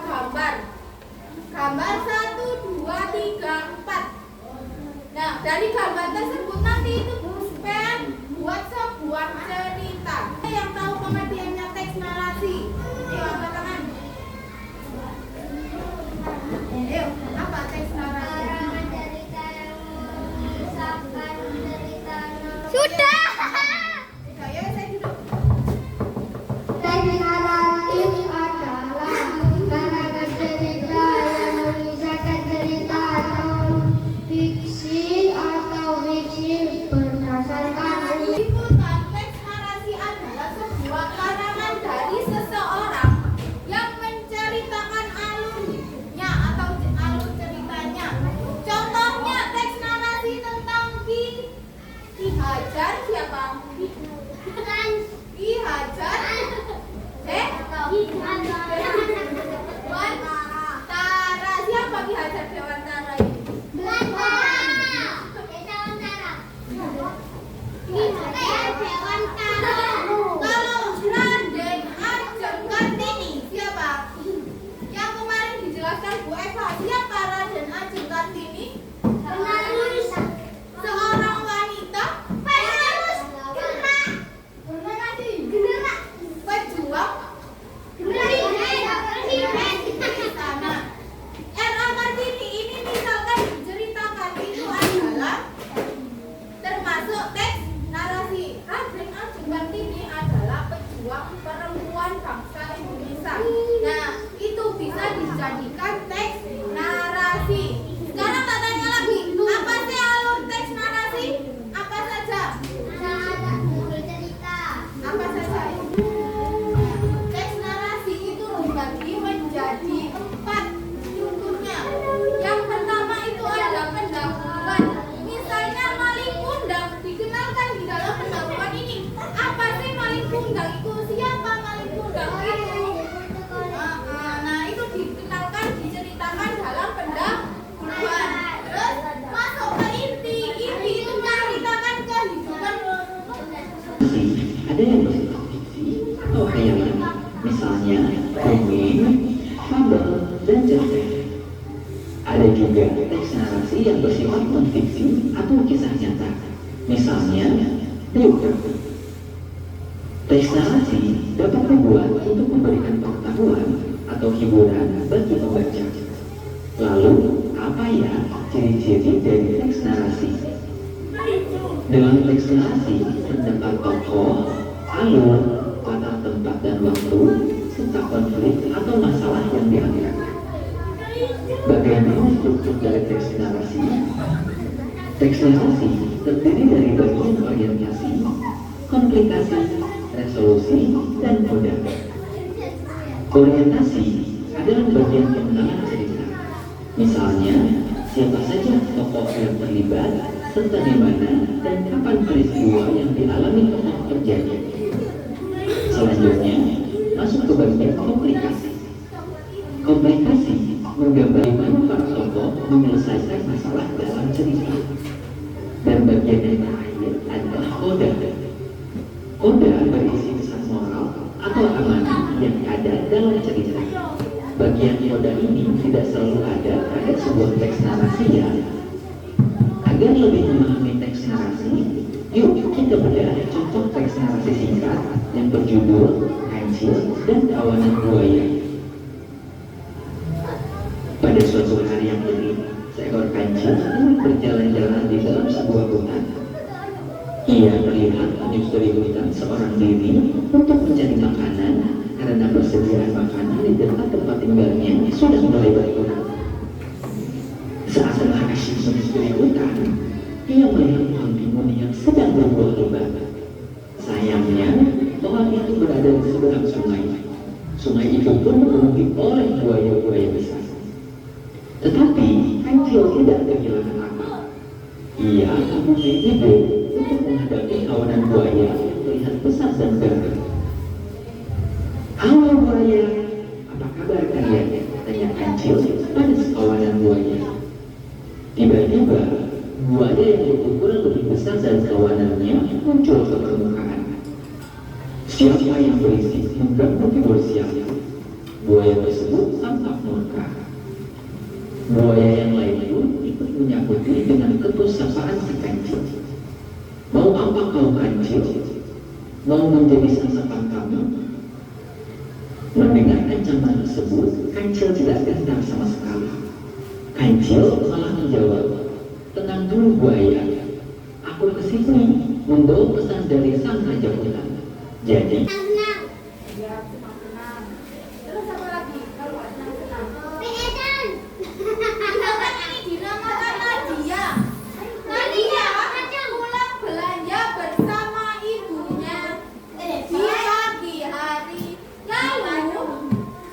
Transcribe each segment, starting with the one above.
gambar. Gambar 1, 2, 3, 4. Nah, dari gambar tersebut nanti itu pulpen buat sebuah cerita. Yang tahu pengertiannya teks narasi? Ayo angkat tangan. Ayo, apa teks narasi? Sudah. Ayo, saya duduk. Teks naratif adalah karangan cerita yang mengisahkan cerita atau fiksi berdasarkan Liputan teks narasi adalah sebuah karangan dari seseorang yang menceritakan alur hidupnya atau alur ceritanya. Contohnya teks narasi tentang Ki Hajar siapa? Ki Hajar Dewantara. Siapa Ki Hajar Dewantara ini? Kalau Raden Ajeng Kartini siapa? Yang kemarin dijelaskan Bu Eva, siapa Raden Ajeng Kartini? Seorang wanita pejuang istana. R.A. Kartini ini misalkan diceritakan itu adalah termasuk teks narasi. Raden Ajeng Kartini adalah pejuang perempuan bangsa Indonesia. Nah, itu bisa dijadikan teks narasi. Sekarang tak tanya lagi, apa sih alur teks narasi? Apa saja? Apa saja? Teks narasi itu dibagi menjadi 4 strukturnya. Yang pertama itu ada pendahuluan. Misalnya Malin Kundang dikenalkan di dalam pendahuluan ini. Apa sih Malin Kundang itu? Siapa Malin Kundang itu? Nah, itu dikenalkan, diceritakan dalam pendahuluan. Terus masuk ke inti. Inti itu menceritakan kehidupan. Ada yang bersifat fiksi atau khayalan, misalnya dongeng, fabel, dan cerpen. Ada juga teks narasi yang bersifat non-fiksi atau kisah nyata, misalnya biografi. Teks narasi dapat dibuat untuk memberikan pengetahuan atau hiburan bagi pembaca. Lalu, apa ya ciri-ciri dari teks narasi? Dalam teks narasi terdapat tokoh, alur, latar tempat dan waktu, serta konflik atau masalah yang diangkat. Bagaimana struktur dari teks narasi? Teks narasi terdiri dari bagian orientasi, komplikasi, resolusi, dan koda. Orientasi adalah bagian pengenalan cerita. Misalnya, siapa saja tokoh yang terlibat, serta di mana dan kapan peristiwa yang dialami tokoh terjadi. Selanjutnya, masuk ke bagian komplikasi. Komplikasi menggambarkan bagaimana para tokoh menyelesaikan masalah dalam cerita. Dan bagian yang terakhir adalah koda. Koda berisi pesan moral atau amanah yang ada dalam cerita. Bagian koda ini tidak selalu ada pada sebuah teks narasi ya. Agar lebih memahami teks narasi, yuk kita bedah contoh teks narasi singkat yang berjudul Kancil dan Kawanan Buaya. Pada suatu hari yang dingin, seekor kancil berjalan-jalan di dalam sebuah hutan. Ia melihat menyusuri hutan seorang diri untuk mencari makanan karena persediaan makanan di dekat tempat tinggalnya sudah mulai berkurang. Saat telah asyik menyusuri hutan, ia melihat pohon timun yang sedang berbuah lebat. Sayangnya, pohon itu berada di seberang sungai. Sungai itu pun dipenuhi oleh buaya-buaya besar. Tetapi kancil tidak kehilangan akal. Ia mempunyai ide untuk menghadapi kawanan buaya yang terlihat besar dan gagah. "Halo buaya, apa kabar kalian?" tanya kancil pada sekawanan buaya. Tiba-tiba, buaya yang berukuran lebih besar dari kawanannya muncul ke permukaan. "Siapa yang berisik mengganggu tidur siang?" Buaya tersebut tampak murka. Buaya yang lain pun ikut menyakuti dengan ketus sapaan si kancil. Mau apa kau kancil? Mau menjadi sasapan kamu? Mendengar ancaman tersebut, kancil tidak gentar sama sekali. Kancil malah menjawab, tenang dulu buaya. Aku kesini membawa pesan dari sang raja hutan. Jadi, Ya, senang-senang. Terus apa lagi? Kalau nggak senang-senang. Misalkan ini dinamakan Nadia. Nadia pulang belanja bersama ibunya di pagi hari. Lalu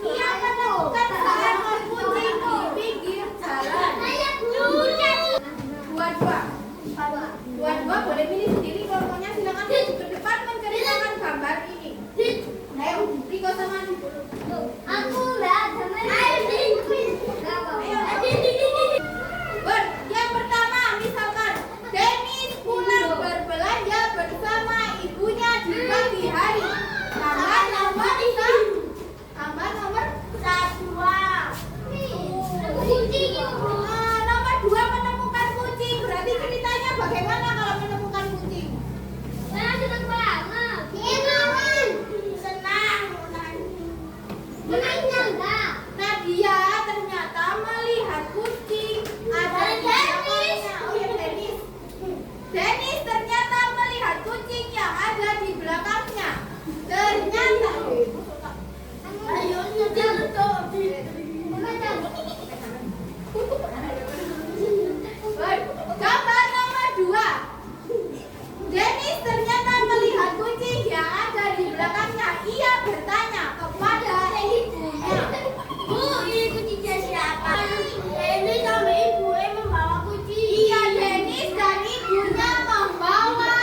ia menemukan seekor kucing di pinggir jalan. Dua-dua boleh pilih sendiri. Kalau maunya silakan maju ke depan menceritakan gambar ini. Ayo, Riko sama Andi dulu. Yang pertama, misalkan Dennis pulang berbelanja bersama ibunya di pagi hari. Gambar nomor satu. Gambar nomor satu. Nomor dua, menemukan kucing. Berarti ceritanya bagaimana kalau menemukan kucing? Nadia ternyata melihat kucing ada di belakangnya. Oh ya, Dennis ternyata melihat kucing yang ada di belakangnya. Ternyata gambar nomor dua. Dennis ternyata melihat kucing yang ada di belakangnya. Ia bertanya kepada ibunya, Bu, ini kucingnya siapa? Dennis sama ibunya membawa kucing. Iya, Dennis dan ibunya membawa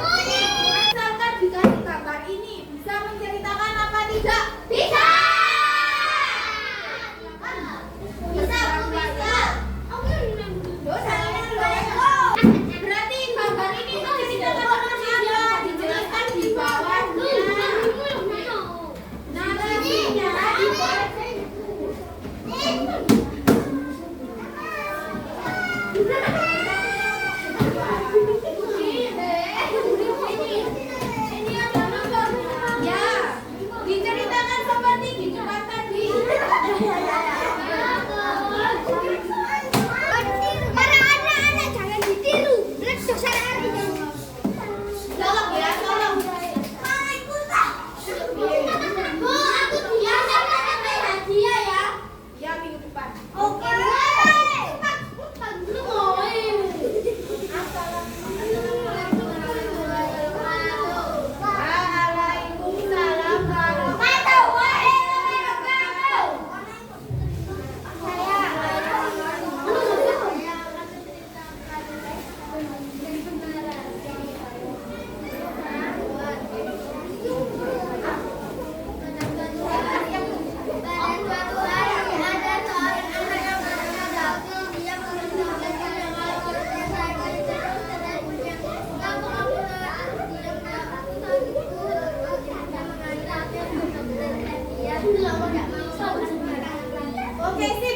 kucing. Misalkan dikasih gambar ini, bisa menceritakan apa tidak? Bisa! Bisa, Bu, bisa. Berarti gambar ini menceritakan apa? Dijelaskan di bawahnya. Narasinya di bawah. Ya, diceritakan seperti di depan tadi. Para anak-anak jangan ditiru. Tolong ya, tolong. Bu, aku dia sama hadiah ya. Ya, minggu depan. Oke. Waalaikumsalam Oke, sip.